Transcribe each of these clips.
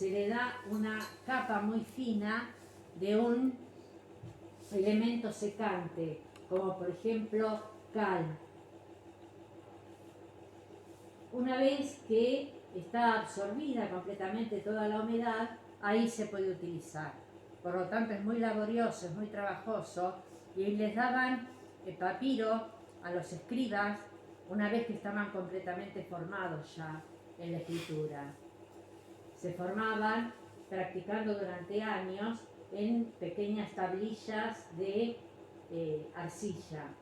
se le da una capa muy fina de un elemento secante, como por ejemplo cal. Una vez que está absorbida completamente toda la humedad, ahí se puede utilizar. Por lo tanto es muy laborioso, es muy trabajoso, y les daban papiro a los escribas una vez que estaban completamente formados ya en la escritura. Se formaban practicando durante años en pequeñas tablillas de arcilla.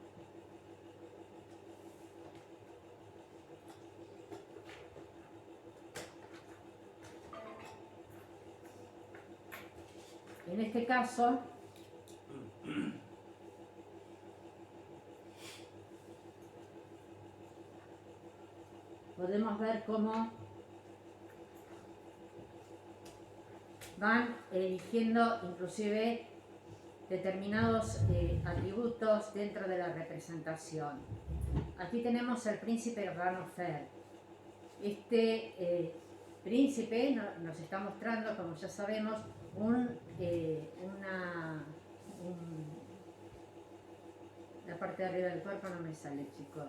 En este caso, podemos ver cómo van eligiendo inclusive determinados atributos dentro de la representación. Aquí tenemos al príncipe Ranofer. Este príncipe nos está mostrando, como ya sabemos, la parte de arriba del cuerpo no me sale, chicos.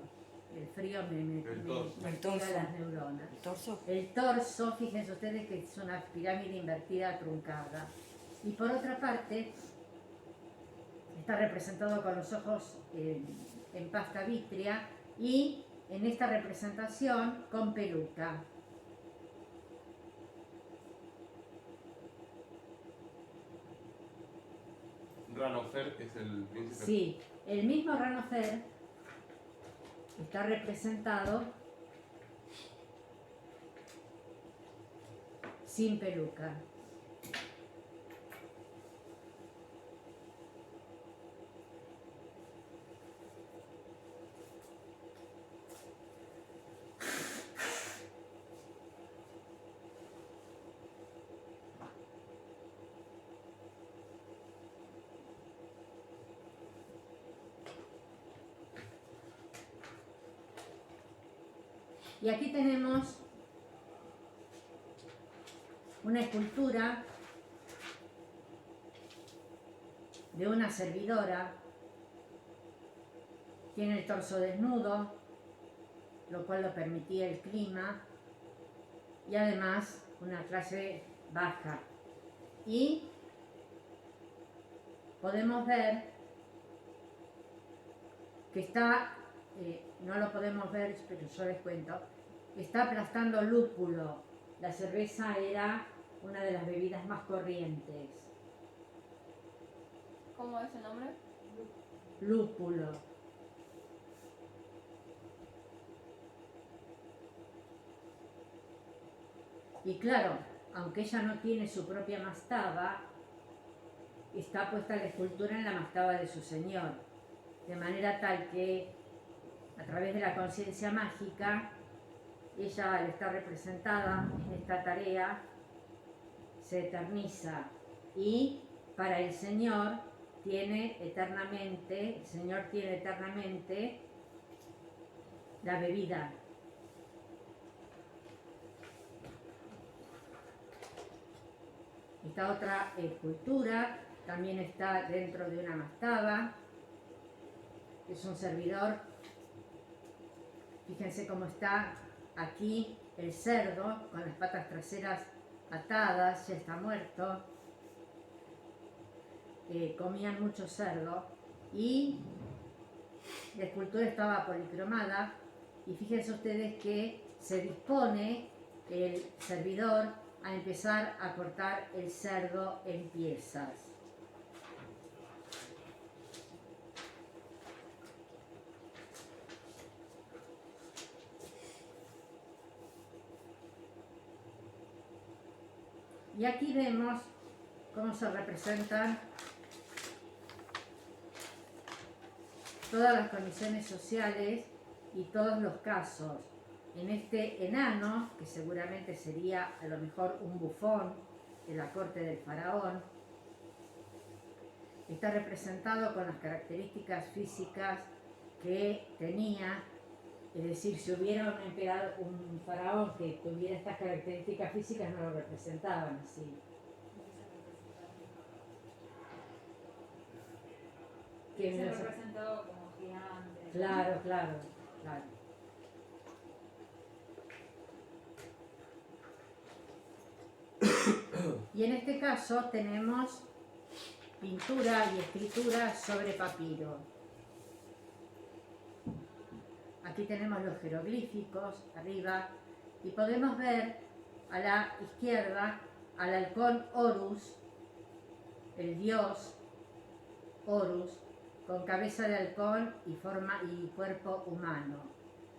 El frío me tira las neuronas. ¿El torso? El torso, fíjense ustedes que es una pirámide invertida truncada. Y por otra parte, está representado con los ojos en pasta vítrea y en esta representación con peluca. Ranofer es el príncipe. Sí, el mismo Ranofer está representado sin peluca. Y aquí tenemos una escultura de una servidora. Tiene el torso desnudo, lo cual lo permitía el clima, y además una clase baja. Y podemos ver que está, no lo podemos ver, pero yo les cuento, está aplastando lúpulo. La cerveza era una de las bebidas más corrientes. ¿Cómo es el nombre? Lúpulo. Y claro, aunque ella no tiene su propia mastaba, está puesta la escultura en la mastaba de su señor, de manera tal que a través de la conciencia mágica, ella al estar representada en esta tarea se eterniza, y para el Señor tiene eternamente, la bebida. Esta otra escultura también está dentro de una mastaba. Es un servidor. Fíjense cómo está aquí el cerdo con las patas traseras atadas, ya está muerto. Comían mucho cerdo y la escultura estaba policromada, y fíjense ustedes que se dispone el servidor a empezar a cortar el cerdo en piezas. Y aquí vemos cómo se representan todas las condiciones sociales y todos los casos. En este enano, que seguramente sería a lo mejor un bufón de la corte del faraón, está representado con las características físicas que tenía Es decir, si hubiera un emperador, un faraón que tuviera estas características físicas, no lo representaban así. Se representaba como gigante. Claro, claro, claro. Y en este caso tenemos pintura y escritura sobre papiro. Aquí tenemos los jeroglíficos arriba y podemos ver a la izquierda al halcón Horus, el dios Horus, con cabeza de halcón y forma y cuerpo humano.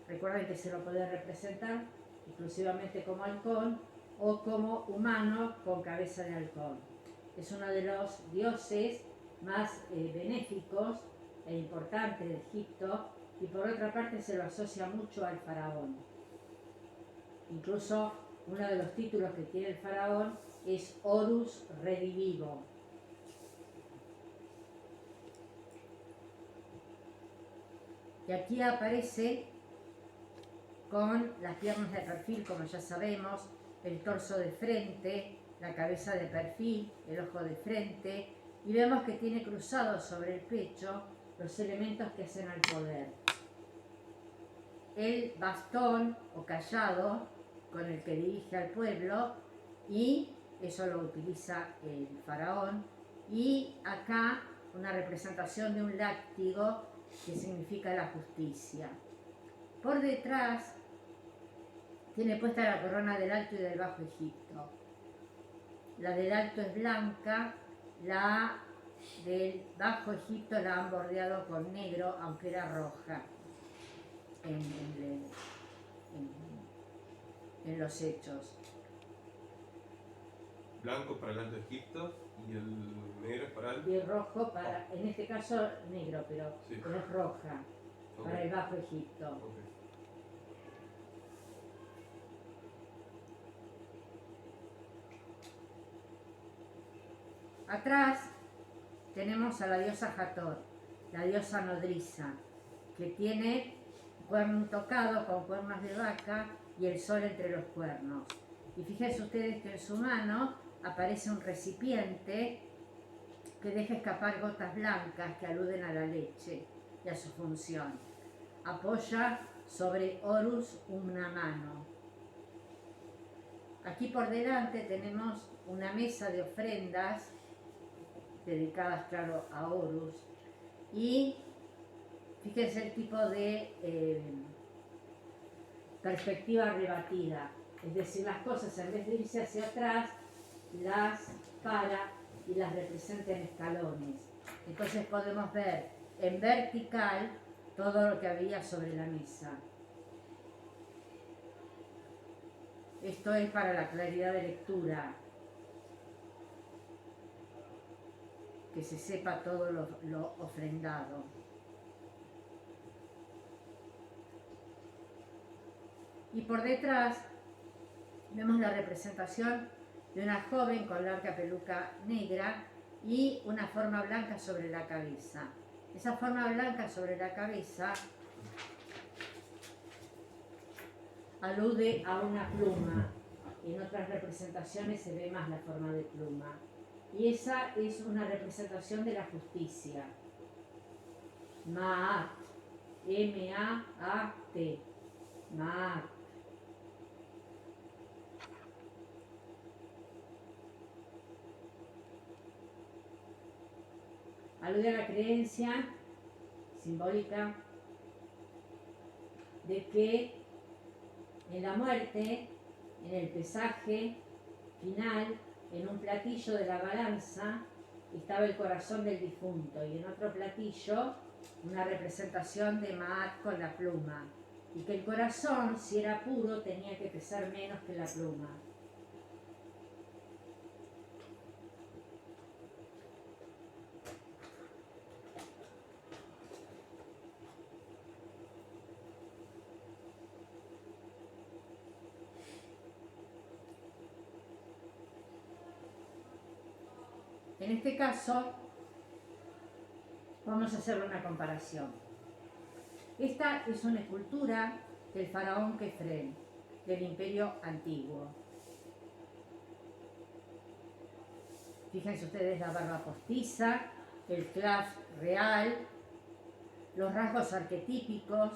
Recuerden que se lo puede representar exclusivamente como halcón o como humano con cabeza de halcón. Es uno de los dioses más benéficos e importantes de Egipto, y por otra parte se lo asocia mucho al faraón. Incluso uno de los títulos que tiene el faraón es Horus Redivivo. Y aquí aparece con las piernas de perfil, como ya sabemos, el torso de frente, la cabeza de perfil, el ojo de frente, y vemos que tiene cruzados sobre el pecho los elementos que hacen al poder. El bastón o cayado con el que dirige al pueblo, y eso lo utiliza el faraón, y acá una representación de un látigo que significa la justicia. Por detrás tiene puesta la corona del Alto y del Bajo Egipto. La del Alto es blanca, la del Bajo Egipto la han bordeado con negro, aunque era roja en los hechos. Blanco para el Alto Egipto y el negro es para el... Y rojo para, en este caso negro, pero Sí. es roja, Okay. para el Bajo Egipto. Okay. Atrás tenemos a la diosa Hathor, la diosa nodriza, que tiene cuerno tocado con cuernos de vaca y el sol entre los cuernos. Y fíjense ustedes que en su mano aparece un recipiente que deja escapar gotas blancas que aluden a la leche y a su función. Apoya sobre Horus una mano. Aquí por delante tenemos una mesa de ofrendas dedicadas, claro, a Horus, y fíjense el tipo de perspectiva rebatida, es decir, las cosas en vez de irse hacia atrás las para y las representa en escalones. Entonces podemos ver en vertical todo lo que había sobre la mesa. Esto es para la claridad de lectura, que se sepa todo lo ofrendado. Y por detrás vemos la representación de una joven con larga peluca negra y una forma blanca sobre la cabeza. Esa forma blanca sobre la cabeza alude a una pluma. En otras representaciones se ve más la forma de pluma. Y esa es una representación de la justicia. Ma'at. M-A-A-T. Ma'at. Alude a la creencia simbólica de que en la muerte, en el pesaje final, en un platillo de la balanza estaba el corazón del difunto y en otro platillo una representación de Ma'at con la pluma, y que el corazón, si era puro, tenía que pesar menos que la pluma. En este caso, vamos a hacer una comparación. Esta es una escultura del faraón Kefren, del imperio antiguo. Fíjense ustedes la barba postiza, el clav real, los rasgos arquetípicos,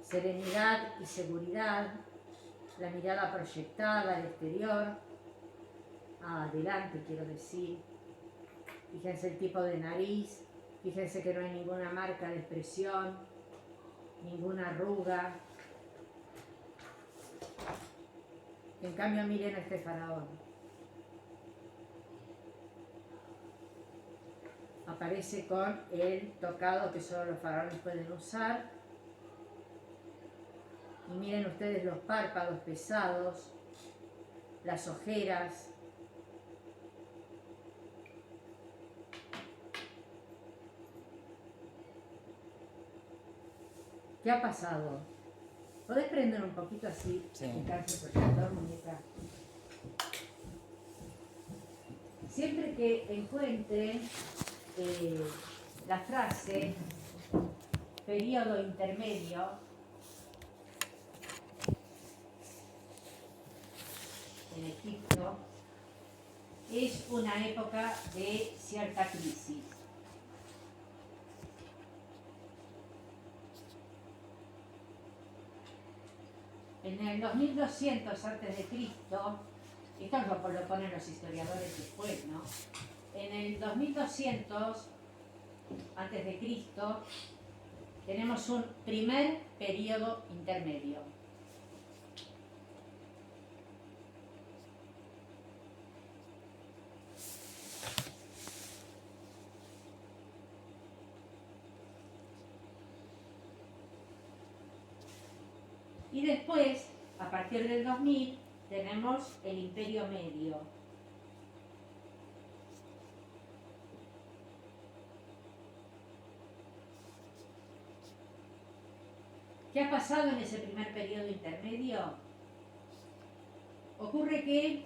serenidad y seguridad, la mirada proyectada al exterior, adelante quiero decir. Fíjense el tipo de nariz, fíjense que no hay ninguna marca de expresión, ninguna arruga. En cambio miren a este faraón. Aparece con el tocado que solo los faraones pueden usar. Y miren ustedes los párpados pesados, las ojeras. ¿Qué ha pasado? ¿Podés prender un poquito así? Sí. En caso de proyector, muñeca. Siempre que encuentre la frase periodo intermedio, en Egipto, es una época de cierta crisis. En el 2200 a.C., esto lo ponen los historiadores después, ¿no? En el 2200 a.C. tenemos un primer periodo intermedio. Y después, a partir del 2000, tenemos el Imperio Medio. ¿Qué ha pasado en ese primer periodo intermedio? Ocurre que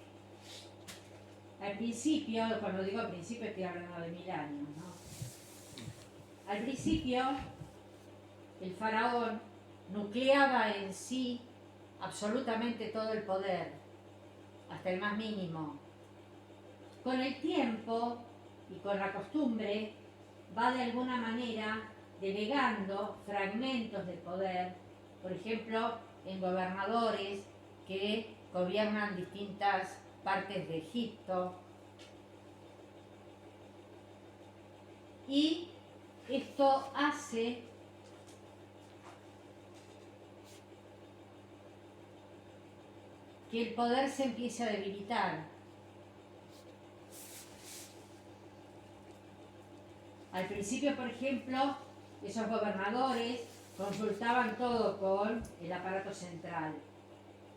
al principio, cuando digo al principio estoy hablando de 1000 años, ¿no? Al principio, el faraón nucleaba en sí absolutamente todo el poder, hasta el más mínimo. Con el tiempo y con la costumbre, va de alguna manera delegando fragmentos del poder, por ejemplo, en gobernadores que gobiernan distintas partes de Egipto. Y esto hace que el poder se empiece a debilitar. Al principio, por ejemplo, esos gobernadores consultaban todo con el aparato central,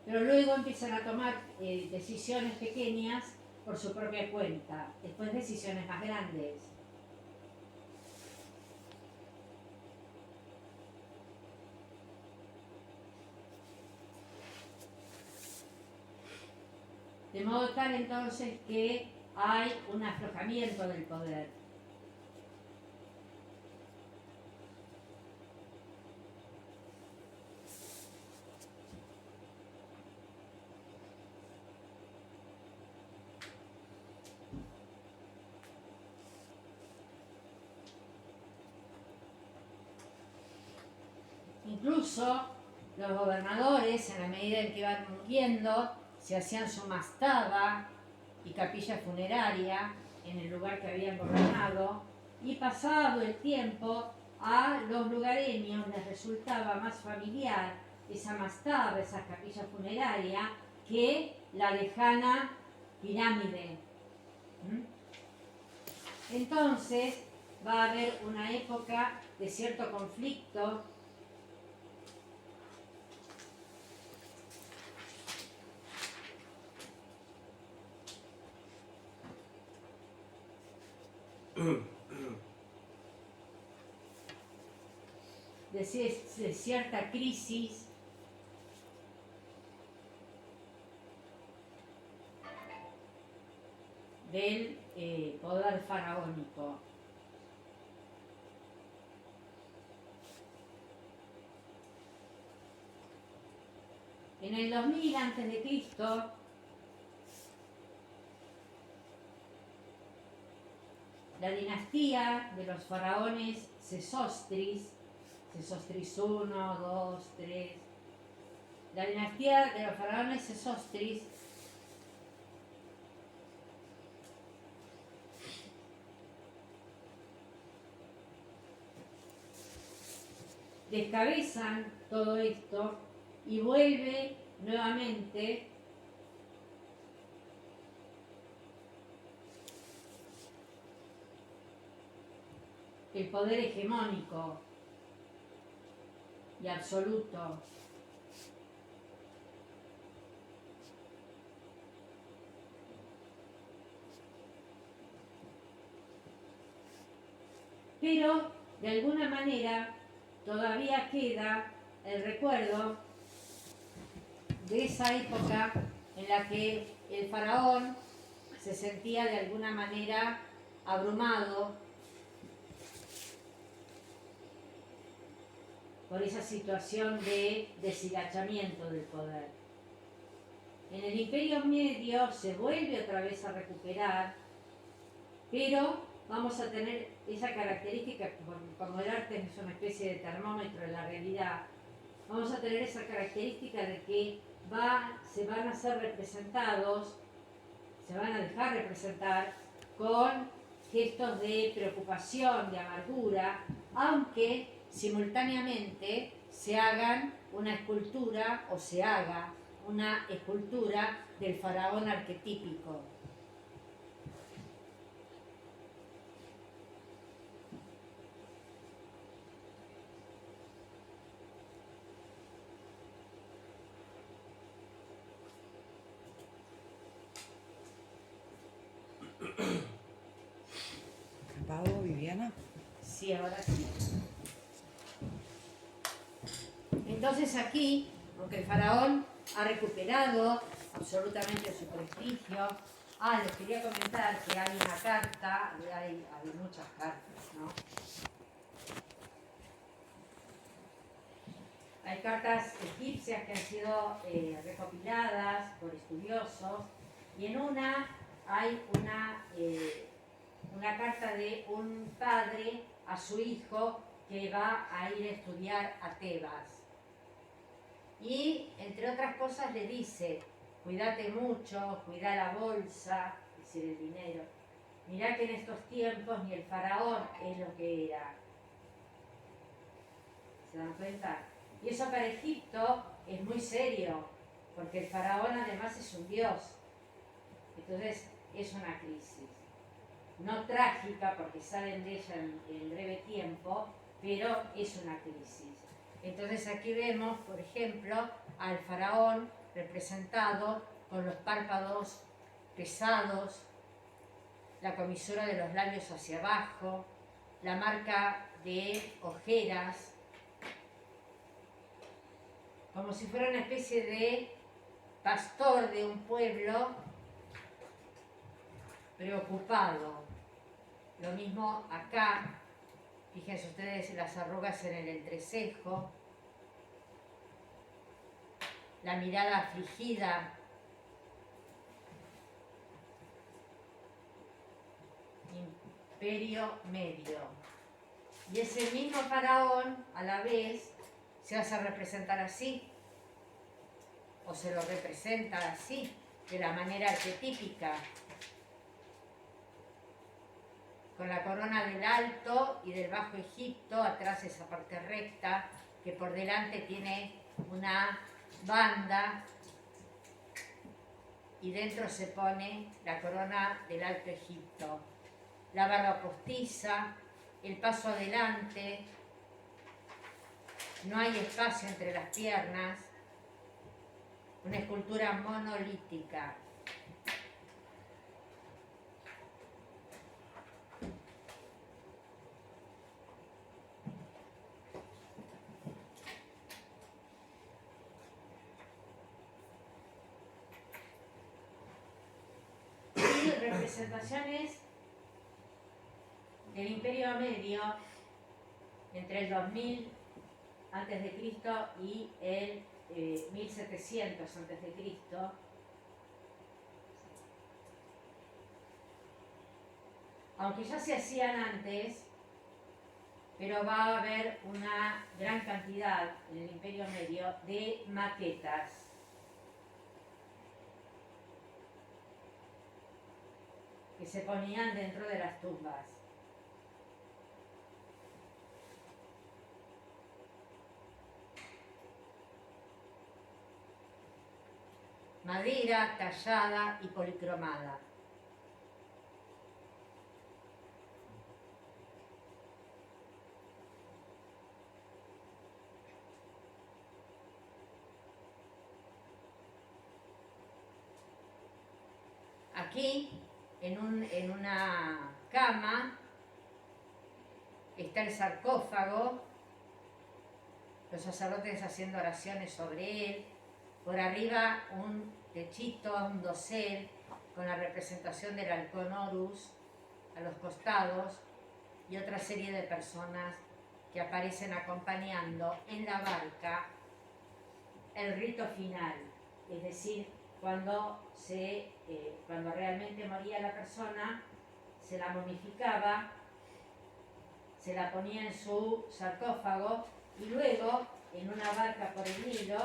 pero luego empiezan a tomar decisiones pequeñas por su propia cuenta, después decisiones más grandes. De modo tal entonces que hay un aflojamiento del poder. Incluso los gobernadores, en la medida en que iban muriendo, se hacían su mastaba y capilla funeraria en el lugar que habían gobernado, y pasado el tiempo a los lugareños les resultaba más familiar esa mastaba, esa capilla funeraria, que la lejana pirámide. Entonces va a haber una época de cierto conflicto de cierta crisis del poder faraónico. En el 2000 antes de Cristo, la dinastía de los faraones Sesostris, Sesostris 1, 2, 3, la dinastía de los faraones Sesostris descabezan todo esto y vuelve nuevamente el poder hegemónico y absoluto. Pero, de alguna manera, todavía queda el recuerdo de esa época en la que el faraón se sentía de alguna manera abrumado por esa situación de deshilachamiento del poder. En el Imperio Medio se vuelve otra vez a recuperar, pero vamos a tener esa característica, como el arte es una especie de termómetro de la realidad, vamos a tener esa característica de que se van a ser representados, se van a dejar representar con gestos de preocupación, de amargura, aunque simultáneamente se hagan una escultura o se haga una escultura del faraón arquetípico. ¿Apago, Viviana? Sí, ahora sí. Entonces aquí, porque el faraón ha recuperado absolutamente su prestigio. Les quería comentar que hay una carta, hay muchas cartas, ¿no? Hay cartas egipcias que han sido recopiladas por estudiosos y en una hay una carta de un padre a su hijo que va a ir a estudiar a Tebas. Y entre otras cosas le dice: cuídate mucho, cuida la bolsa, es decir, el dinero. Mirá que en estos tiempos ni el faraón es lo que era. ¿Se dan cuenta? Y eso para Egipto es muy serio, porque el faraón además es un dios. Entonces es una crisis. No trágica, porque salen de ella en breve tiempo, pero es una crisis. Entonces aquí vemos, por ejemplo, al faraón representado con los párpados pesados, la comisura de los labios hacia abajo, la marca de ojeras, como si fuera una especie de pastor de un pueblo preocupado. Lo mismo acá, fíjense ustedes las arrugas en el entrecejo, la mirada afligida, Imperio Medio. Y ese mismo faraón, a la vez, se hace representar así, o se lo representa así, de la manera arquetípica, con la corona del Alto y del Bajo Egipto, atrás esa parte recta, que por delante tiene una banda y dentro se pone la corona del Alto Egipto. La barba postiza, el paso adelante, no hay espacio entre las piernas, una escultura monolítica. Y representaciones del Imperio Medio entre el 2000 a.C. y el 1700 a.C., aunque ya se hacían antes, pero va a haber una gran cantidad en el Imperio Medio de maquetas. Que se ponían dentro de las tumbas. Madera tallada y policromada. Aquí, en una cama, está el sarcófago, los sacerdotes haciendo oraciones sobre él, por arriba un techito, un dosel, con la representación del halcón Horus a los costados, y otra serie de personas que aparecen acompañando en la barca el rito final, es decir, cuando realmente moría la persona, se la momificaba, se la ponía en su sarcófago y luego en una barca por el Nilo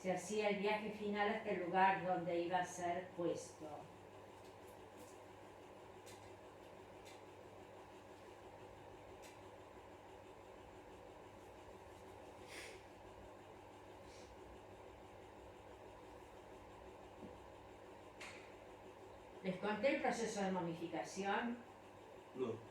se hacía el viaje final hasta el lugar donde iba a ser puesto. ¿Les conté el proceso de momificación? No.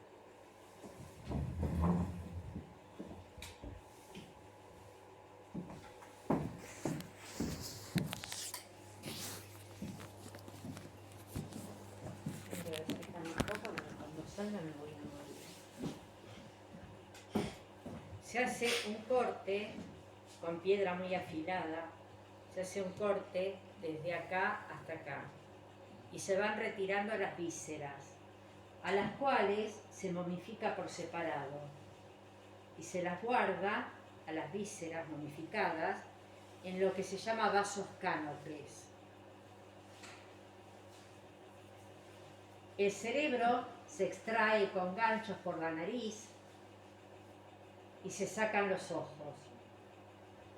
Se hace un corte con piedra muy afilada, se hace un corte desde acá hasta acá y se van retirando las vísceras, a las cuales se momifica por separado y se las guarda a las vísceras momificadas en lo que se llama vasos cánopes. El cerebro se extrae con ganchos por la nariz y se sacan los ojos,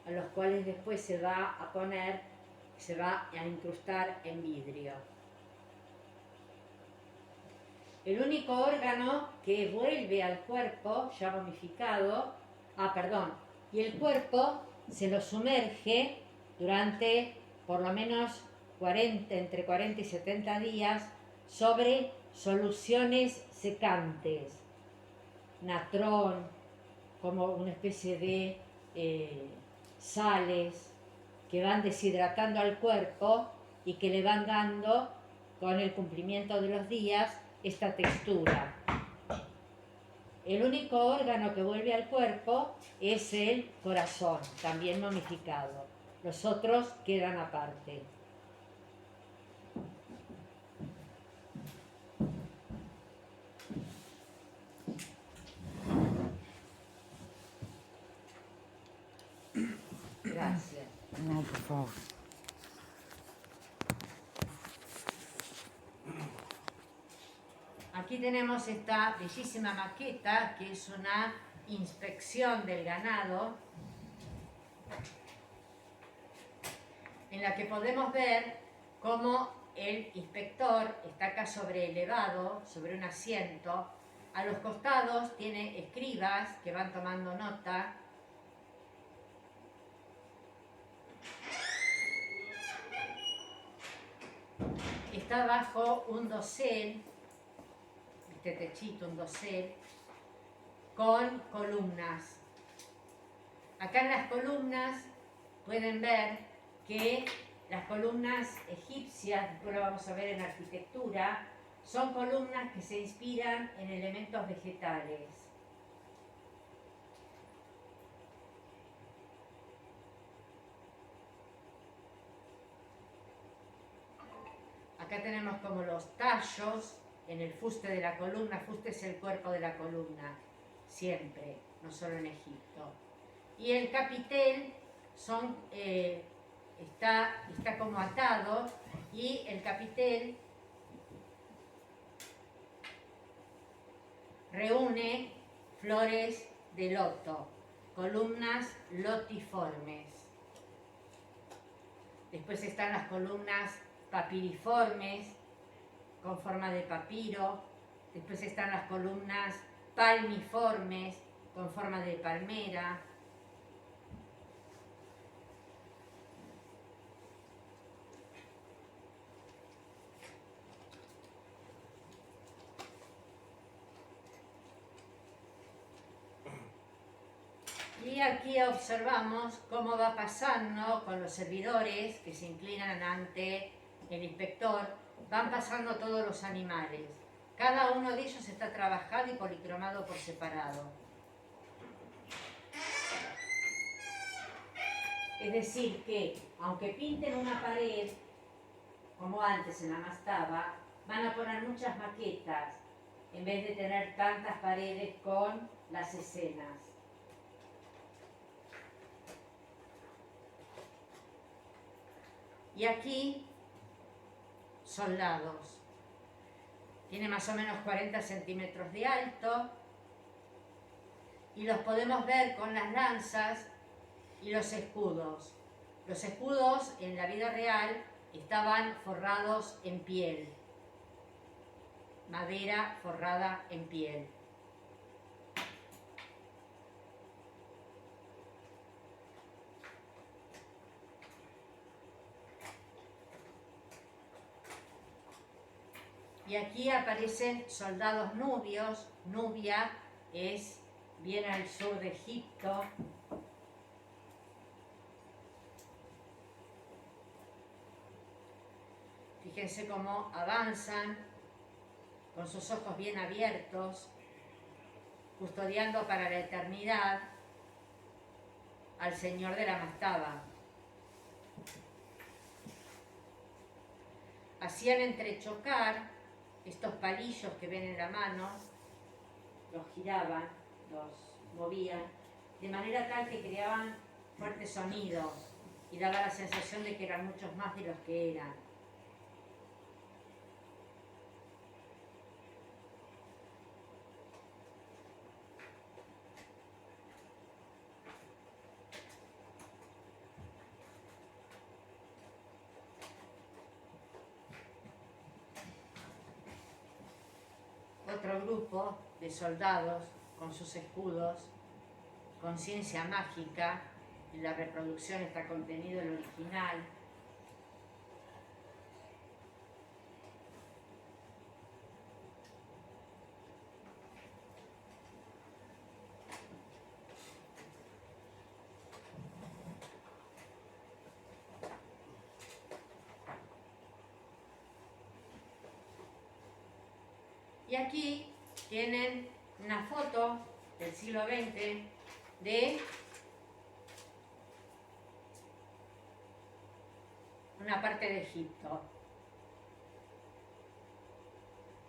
a los cuales después se va a poner, se va a incrustar en vidrio. El único órgano que vuelve al cuerpo ya momificado, y el cuerpo se lo sumerge durante por lo menos entre 40 y 70 días sobre soluciones secantes, natrón, como una especie de sales que van deshidratando al cuerpo y que le van dando, con el cumplimiento de los días, esta textura. El único órgano que vuelve al cuerpo es el corazón, también momificado. Los otros quedan aparte. Gracias. No, por favor. Aquí tenemos esta bellísima maqueta que es una inspección del ganado, en la que podemos ver cómo el inspector está acá elevado sobre un asiento. A los costados tiene escribas que van tomando nota. Está bajo un dosel, este techito, un dosel, con columnas. Acá en las columnas pueden ver que las columnas egipcias, después lo vamos a ver en arquitectura, son columnas que se inspiran en elementos vegetales. Acá tenemos como los tallos en el fuste de la columna. Fuste es el cuerpo de la columna, siempre, no solo en Egipto. Y el capitel son está como atado y el capitel reúne flores de loto, columnas lotiformes. Después están las columnas papiriformes con forma de papiro. Después están las columnas palmiformes con forma de palmera. Y aquí observamos cómo va pasando con los servidores que se inclinan ante el inspector, van pasando todos los animales. Cada uno de ellos está trabajado y policromado por separado. Es decir que, aunque pinten una pared, como antes en la mastaba, van a poner muchas maquetas en vez de tener tantas paredes con las escenas. Y aquí, soldados. Tiene más o menos 40 centímetros de alto y los podemos ver con las lanzas y los escudos. Los escudos en la vida real estaban forrados en piel, madera forrada en piel. Y aquí aparecen soldados nubios. Nubia es bien al sur de Egipto. Fíjense cómo avanzan con sus ojos bien abiertos, custodiando para la eternidad al Señor de la Mastaba. Hacían entrechocar estos palillos que ven en la mano, los giraban, los movían, de manera tal que creaban fuertes sonidos y daba la sensación de que eran muchos más de los que eran. Otro grupo de soldados con sus escudos, conciencia mágica, en la reproducción está contenido el original. Y aquí tienen una foto del siglo XX de una parte de Egipto.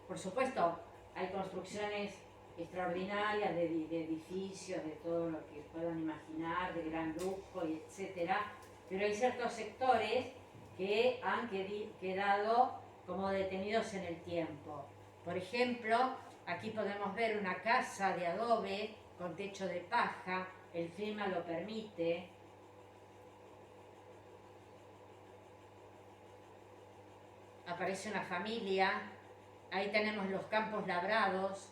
Por supuesto, hay construcciones extraordinarias de edificios, de todo lo que puedan imaginar, de gran lujo, y etcétera, pero hay ciertos sectores que han quedado como detenidos en el tiempo. Por ejemplo, aquí podemos ver una casa de adobe con techo de paja, el clima lo permite. Aparece una familia, ahí tenemos los campos labrados.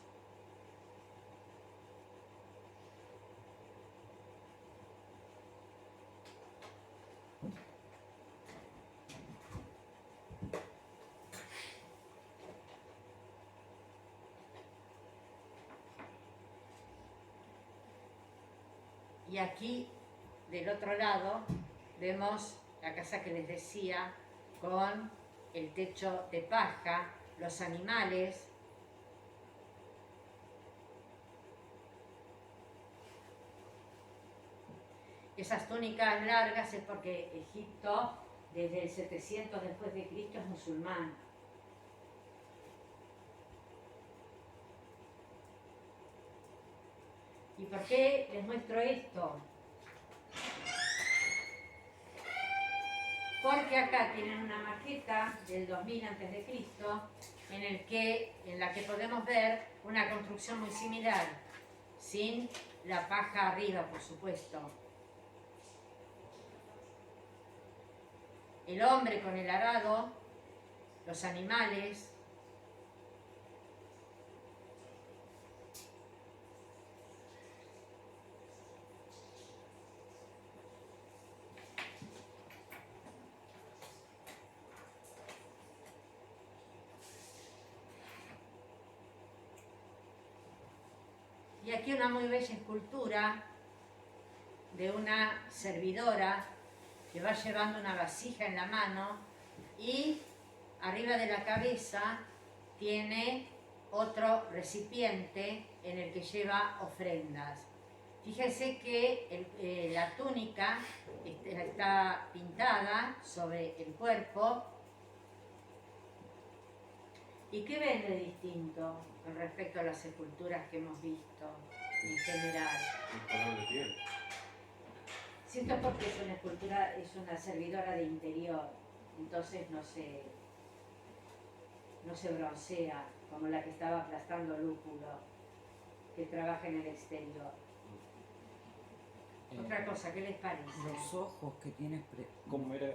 Y aquí, del otro lado, vemos la casa que les decía, con el techo de paja, los animales. Esas túnicas largas es porque Egipto, desde el 700 después de Cristo, es musulmán. ¿Y por qué les muestro esto? que acá tienen una maqueta del 2000 a.C. En la que podemos ver una construcción muy similar, sin la paja arriba, por supuesto. El hombre con el arado, los animales. Y aquí una muy bella escultura de una servidora que va llevando una vasija en la mano y arriba de la cabeza tiene otro recipiente en el que lleva ofrendas. Fíjense que la túnica está pintada sobre el cuerpo. ¿Y qué ven de distinto con respecto a las esculturas que hemos visto en general? El color de piel. Si esto es porque es una escultura, es una servidora de interior, entonces no se broncea como la que estaba aplastando Lúculo, que trabaja en el exterior. Otra cosa, ¿qué les parece? Los ojos que tienes. ¿Cómo era?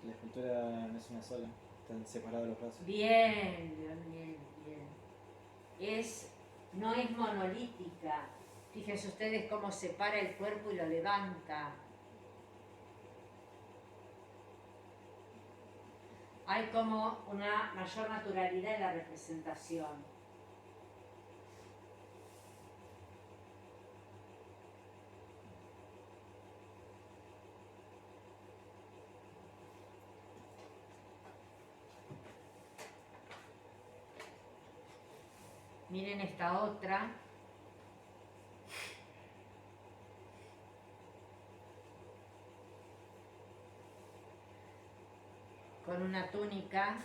La escultura no es una sola, están separados los brazos. Bien. No es monolítica. Fíjense ustedes cómo separa el cuerpo y lo levanta. Hay como una mayor naturalidad en la representación. Miren esta otra. Con una túnica,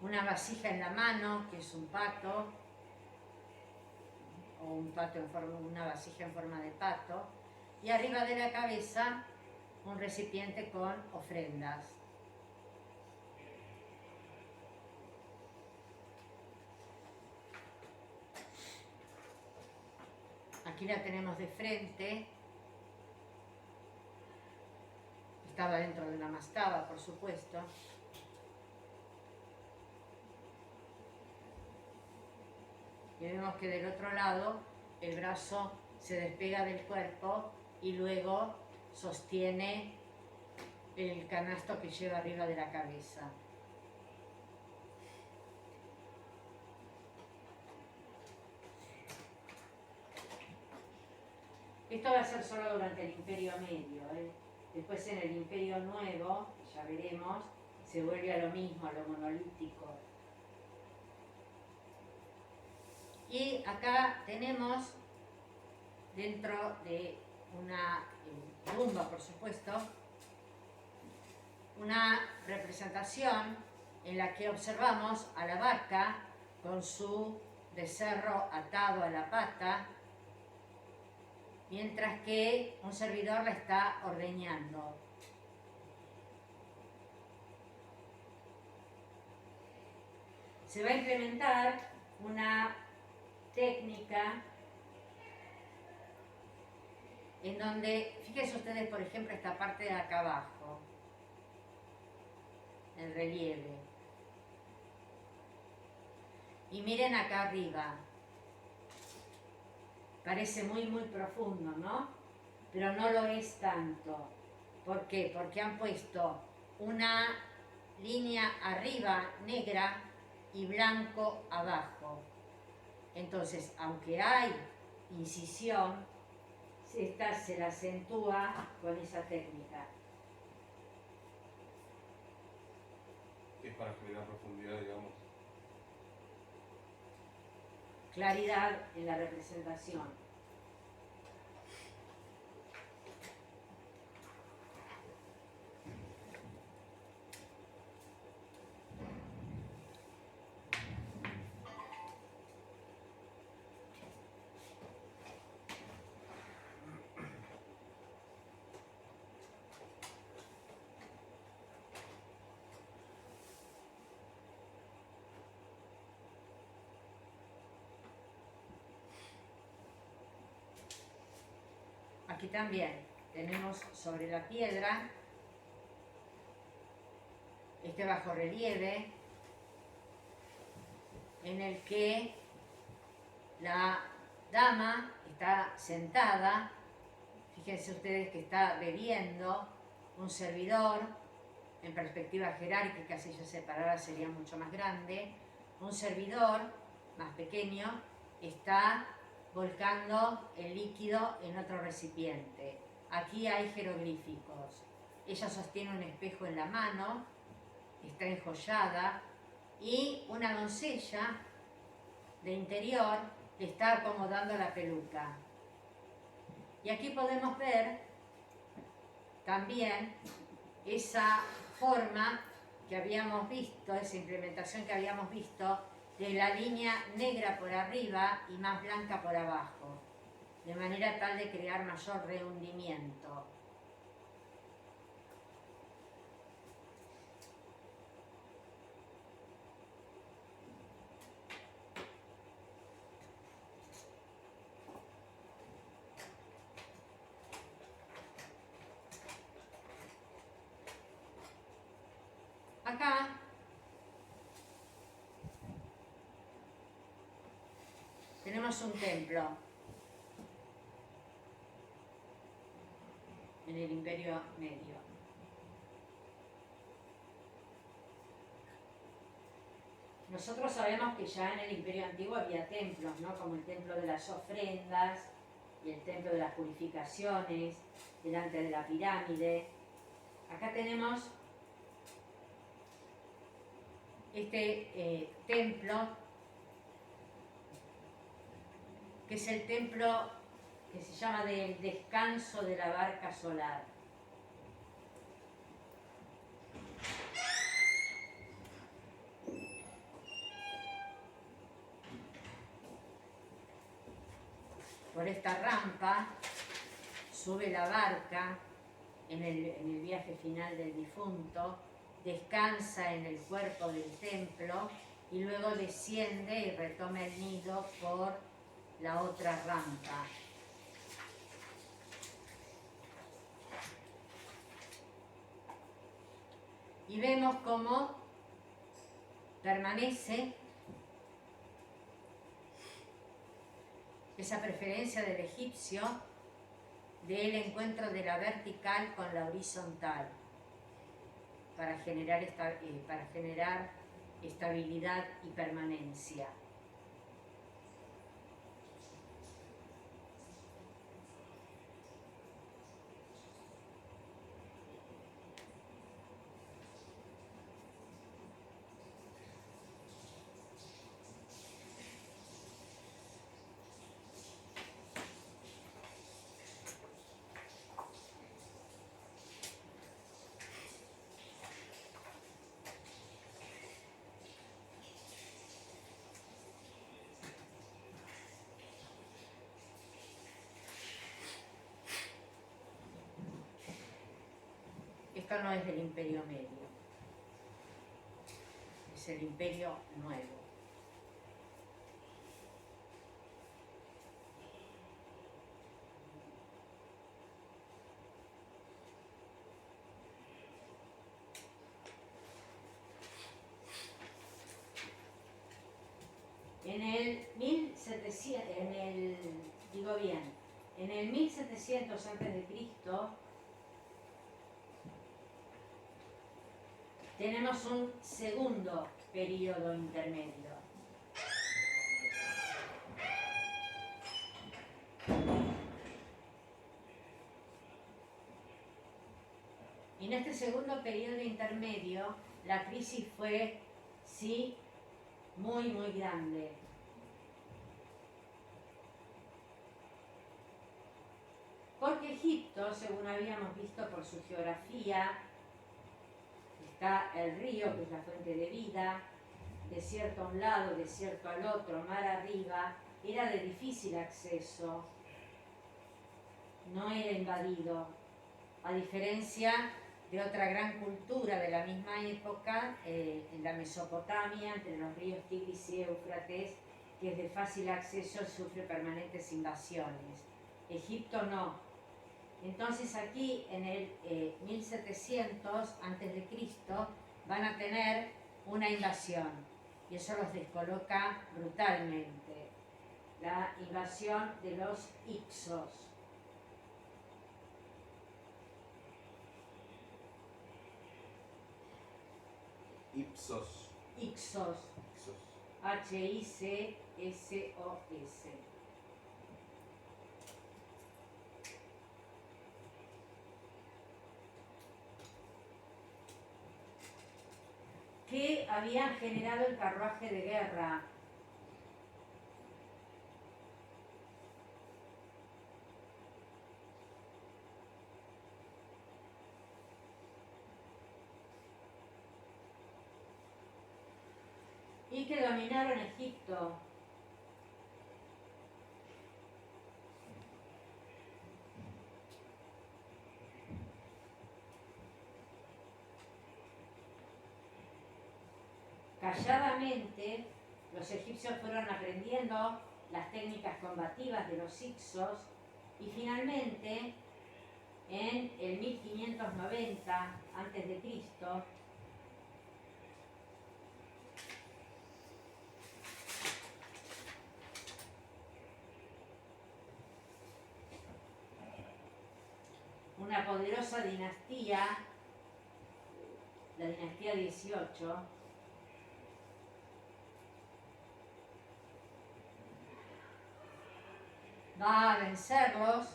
una vasija en la mano, que es un pato, o una vasija en forma de pato, y arriba de la cabeza un recipiente con ofrendas. Aquí la tenemos de frente. Estaba dentro de una mastaba, por supuesto. Y vemos que del otro lado el brazo se despega del cuerpo y luego sostiene el canasto que lleva arriba de la cabeza. Esto va a ser solo durante el Imperio Medio, ¿eh? Después en el Imperio Nuevo, ya veremos, se vuelve a lo mismo, a lo monolítico. Y acá tenemos, dentro de una tumba, por supuesto, una representación en la que observamos a la vaca con su becerro atado a la pata, mientras que un servidor la está ordeñando. Se va a implementar una técnica en donde, fíjense ustedes, por ejemplo, esta parte de acá abajo, el relieve. Y miren acá arriba. Parece muy profundo, ¿no? Pero no lo es tanto. ¿Por qué? Porque han puesto una línea arriba negra y blanco abajo. Entonces, aunque hay incisión, esta se la acentúa con esa técnica. Es para generar profundidad, digamos. Claridad en la representación. aquí también tenemos sobre la piedra este bajorrelieve en el que la dama está sentada, fíjense ustedes que está bebiendo, un servidor, en perspectiva jerárquica, si yo separara sería mucho más grande, un servidor más pequeño está volcando el líquido en otro recipiente. Aquí hay jeroglíficos. Ella sostiene un espejo en la mano, está enjollada, y una doncella de interior le está acomodando la peluca. Y aquí podemos ver también esa forma que habíamos visto, esa implementación que habíamos visto de la línea negra por arriba y más blanca por abajo, de manera tal de crear mayor rehundimiento. Acá tenemos un templo en el Imperio Medio. Nosotros sabemos que ya en el Imperio Antiguo había templos, ¿no? Como el templo de las ofrendas y el templo de las purificaciones, delante de la pirámide. Acá tenemos este templo, que es el templo que se llama del descanso de la barca solar. Por esta rampa sube la barca en el viaje final del difunto, descansa en el cuerpo del templo y luego desciende y retoma el nido por la otra rampa. Y vemos cómo permanece esa preferencia del egipcio del encuentro de la vertical con la horizontal para generar estabilidad y permanencia. Esto no es del Imperio Medio, es el Imperio Nuevo. En el 1700 a.C., tenemos un segundo periodo intermedio. En este segundo periodo intermedio, la crisis fue, sí, muy, muy grande. Porque Egipto, según habíamos visto por su geografía, está el río, que es la fuente de vida, desierto a un lado, desierto al otro, mar arriba, era de difícil acceso, no era invadido, a diferencia de otra gran cultura de la misma época, en la Mesopotamia, entre los ríos Tigris y Éufrates, que es de fácil acceso, sufre permanentes invasiones. Egipto no. Entonces aquí en el 1700 antes de Cristo van a tener una invasión y eso los descoloca brutalmente. La invasión de los Hicsos. Ipsos. Hicsos. Ipsos. H-I-C-S-O-S. Que habían generado el carruaje de guerra. Y que dominaron Egipto. Calladamente, los egipcios fueron aprendiendo las técnicas combativas de los Hicsos y finalmente, en el 1590 a.C., una poderosa dinastía, la dinastía 18, va a vencerlos,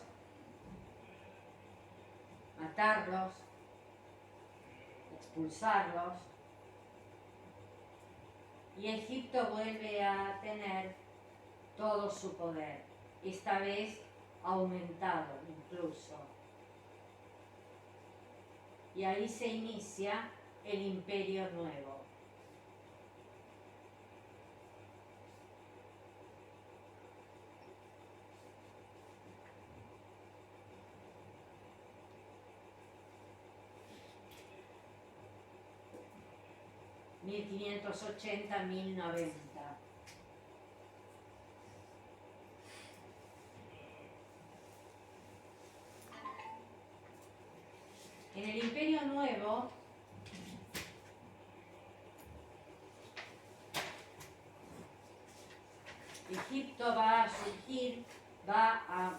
matarlos, expulsarlos, y Egipto vuelve a tener todo su poder, esta vez aumentado incluso. Y ahí se inicia el Imperio Nuevo. (1580-1090). En el Imperio Nuevo, Egipto va a surgir, va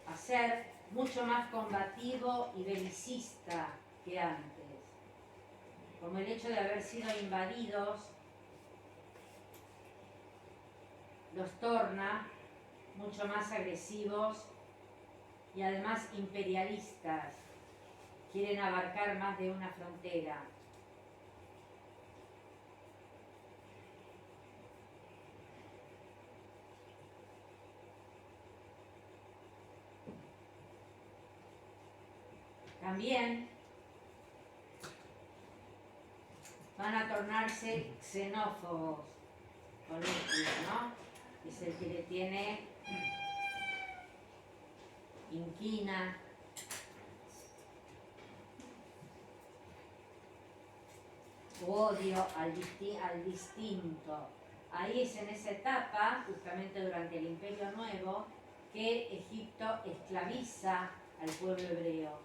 a ser mucho más combativo y belicista que antes, como el hecho de haber sido invadidos los torna mucho más agresivos y además imperialistas. Quieren abarcar más de una frontera. También van a tornarse xenófobos con ellos, ¿no? Es el que le tiene inquina, odio al distinto. Ahí es en esa etapa, justamente durante el Imperio Nuevo, que Egipto esclaviza al pueblo hebreo.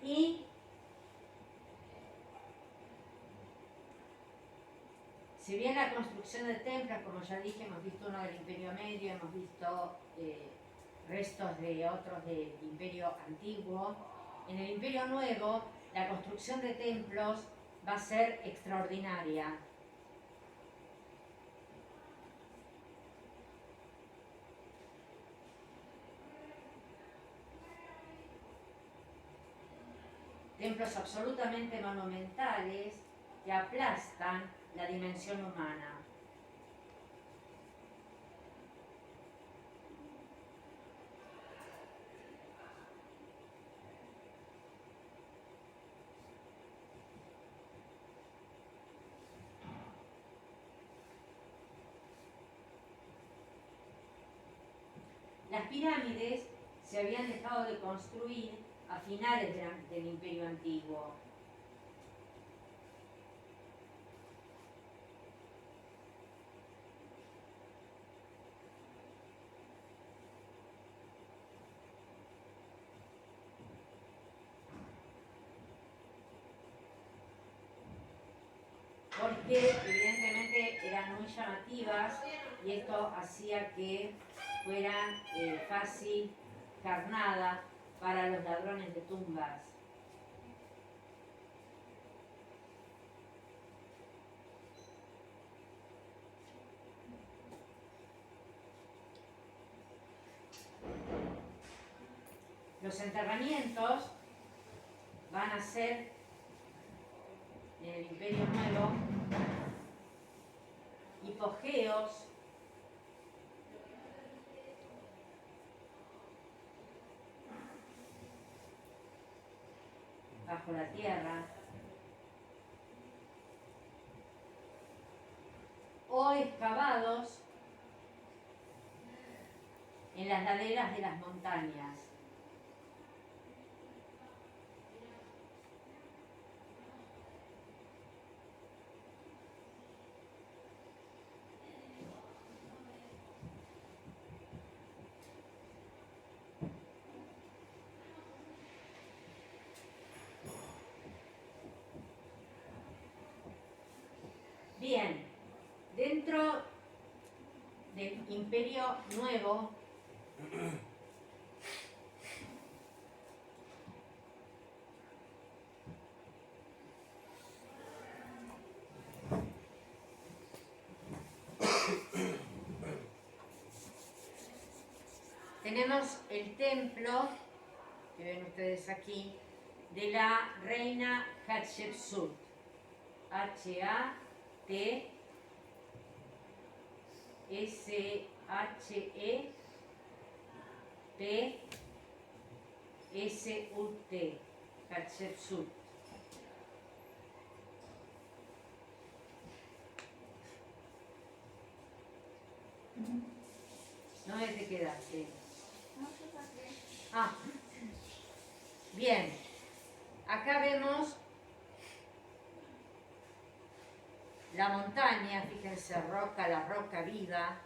Y si bien la construcción de templos, como ya dije, hemos visto uno del Imperio Medio, hemos visto restos de otros del Imperio Antiguo, en el Imperio Nuevo la construcción de templos va a ser extraordinaria. Templos absolutamente monumentales que aplastan la dimensión humana. Las pirámides se habían dejado de construir a finales del Imperio Antiguo. Porque evidentemente eran muy llamativas y esto hacía que fueran fácil carnada para los ladrones de tumbas. Los enterramientos van a ser en el Imperio Nuevo hipogeos bajo la tierra o excavados en las laderas de las montañas. Bien, dentro del Imperio Nuevo tenemos el templo, que ven ustedes aquí, de la reina Hatshepsut. H-A-T-S-H-E-P-S-U-T. Hatshepsut. No es de quedarse. Ah, bien. Acá vemos la montaña, fíjense, la roca viva,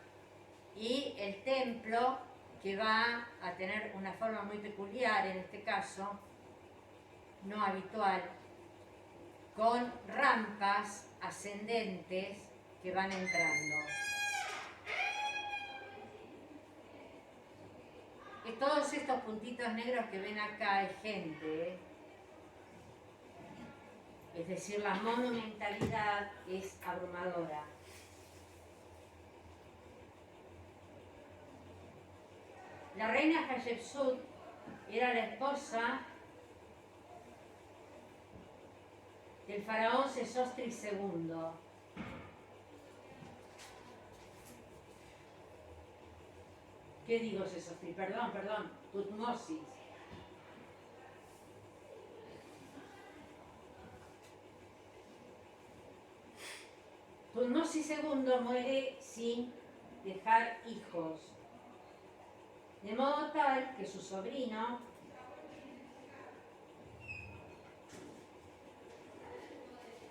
y el templo que va a tener una forma muy peculiar, en este caso, no habitual, con rampas ascendentes que van entrando. Y todos estos puntitos negros que ven acá es gente, ¿eh? Es decir, la monumentalidad es abrumadora. La reina Hatshepsut era la esposa del faraón Sesostris II. ¿Qué digo Sesostris? Perdón, Tutmosis. Tutmosis II muere sin dejar hijos, de modo tal que su sobrino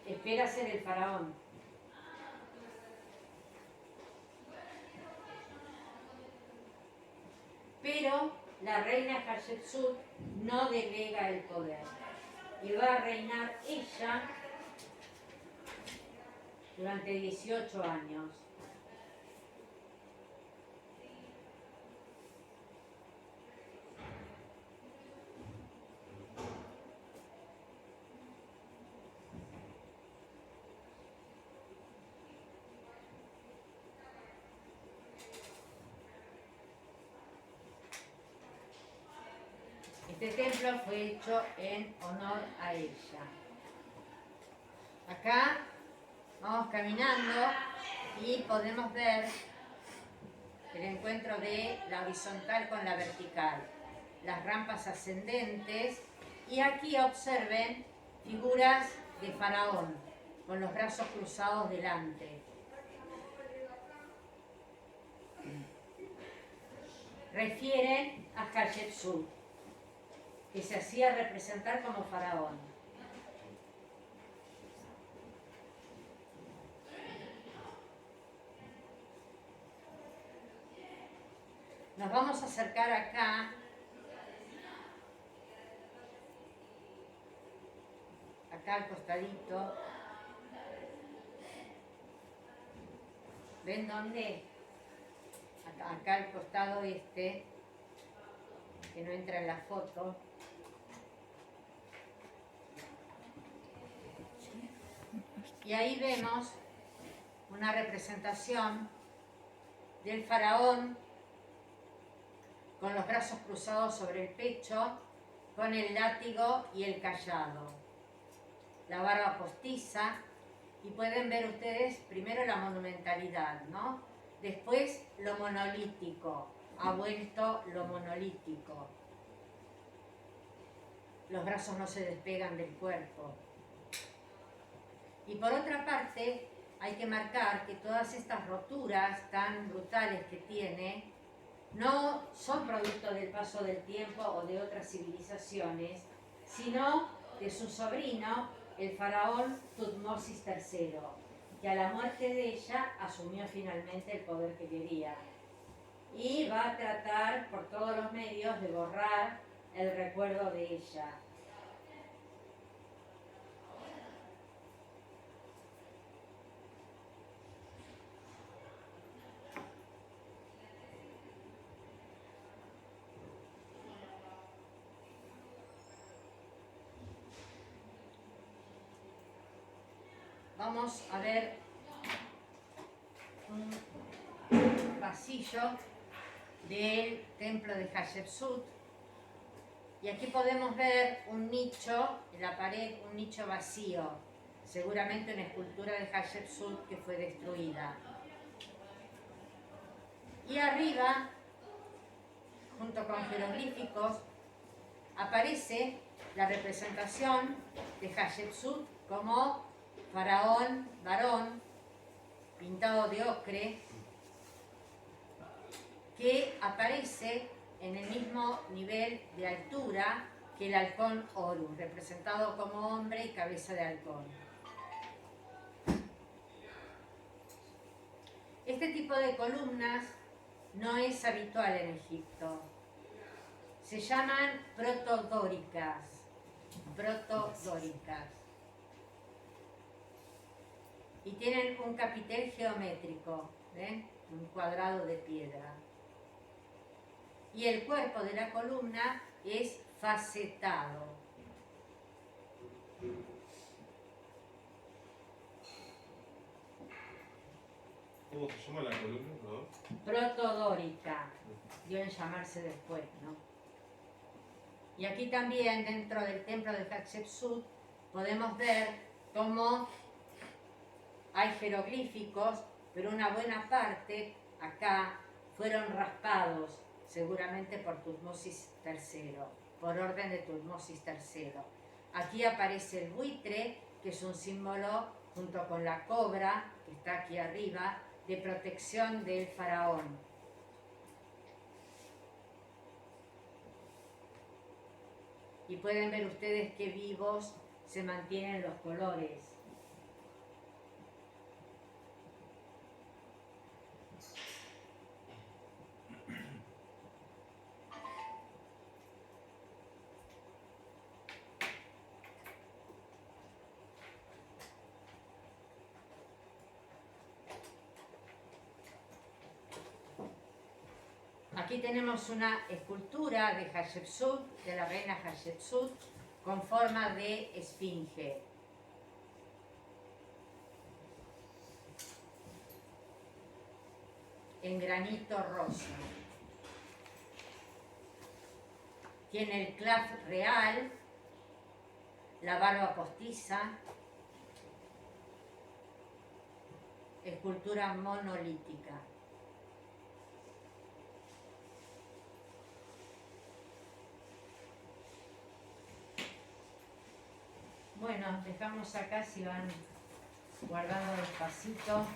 espera ser el faraón. Pero la reina Hatshepsut no delega el poder y va a reinar ella durante 18 años. Este templo fue hecho en honor a ella. Acá vamos caminando y podemos ver el encuentro de la horizontal con la vertical, las rampas ascendentes, y aquí observen figuras de faraón con los brazos cruzados delante. refieren a Hatshepsut, que se hacía representar como faraón. Nos vamos a acercar acá al costadito. ¿Ven dónde? Acá al costado este, que no entra en la foto. Y ahí vemos una representación del faraón con los brazos cruzados sobre el pecho, con el látigo y el cayado, la barba postiza, y pueden ver ustedes primero la monumentalidad, ¿no? Después lo monolítico, ha vuelto lo monolítico. Los brazos no se despegan del cuerpo. Y por otra parte, hay que marcar que todas estas roturas tan brutales que tiene no son producto del paso del tiempo o de otras civilizaciones, sino de su sobrino, el faraón Tutmosis III, que a la muerte de ella asumió finalmente el poder que quería. Y va a tratar por todos los medios de borrar el recuerdo de ella. Vamos a ver un pasillo del templo de Hatshepsut, y aquí podemos ver un nicho en la pared, un nicho vacío, seguramente una escultura de Hatshepsut que fue destruida. Y arriba, junto con jeroglíficos, aparece la representación de Hatshepsut como faraón varón, pintado de ocre, que aparece en el mismo nivel de altura que el halcón Horus, representado como hombre y cabeza de halcón. Este tipo de columnas no es habitual en Egipto. Se llaman protodóricas. Y tienen un capitel geométrico, ¿ven? Un cuadrado de piedra. Y el cuerpo de la columna es facetado. ¿Cómo se llama la columna, no? Protodórica. Dio en llamarse después, ¿no? Y aquí también, dentro del templo de Hatshepsut, podemos ver cómo hay jeroglíficos, pero una buena parte acá fueron raspados, seguramente por Tutmosis III, por orden de Tutmosis III. Aquí aparece el buitre, que es un símbolo, junto con la cobra, que está aquí arriba, de protección del faraón. Y pueden ver ustedes qué vivos se mantienen los colores. Aquí tenemos una escultura de Hatshepsut, de la reina Hatshepsut, con forma de esfinge. En granito rosa. Tiene el clav real, la barba postiza, escultura monolítica. Bueno, dejamos acá si van guardando despacito.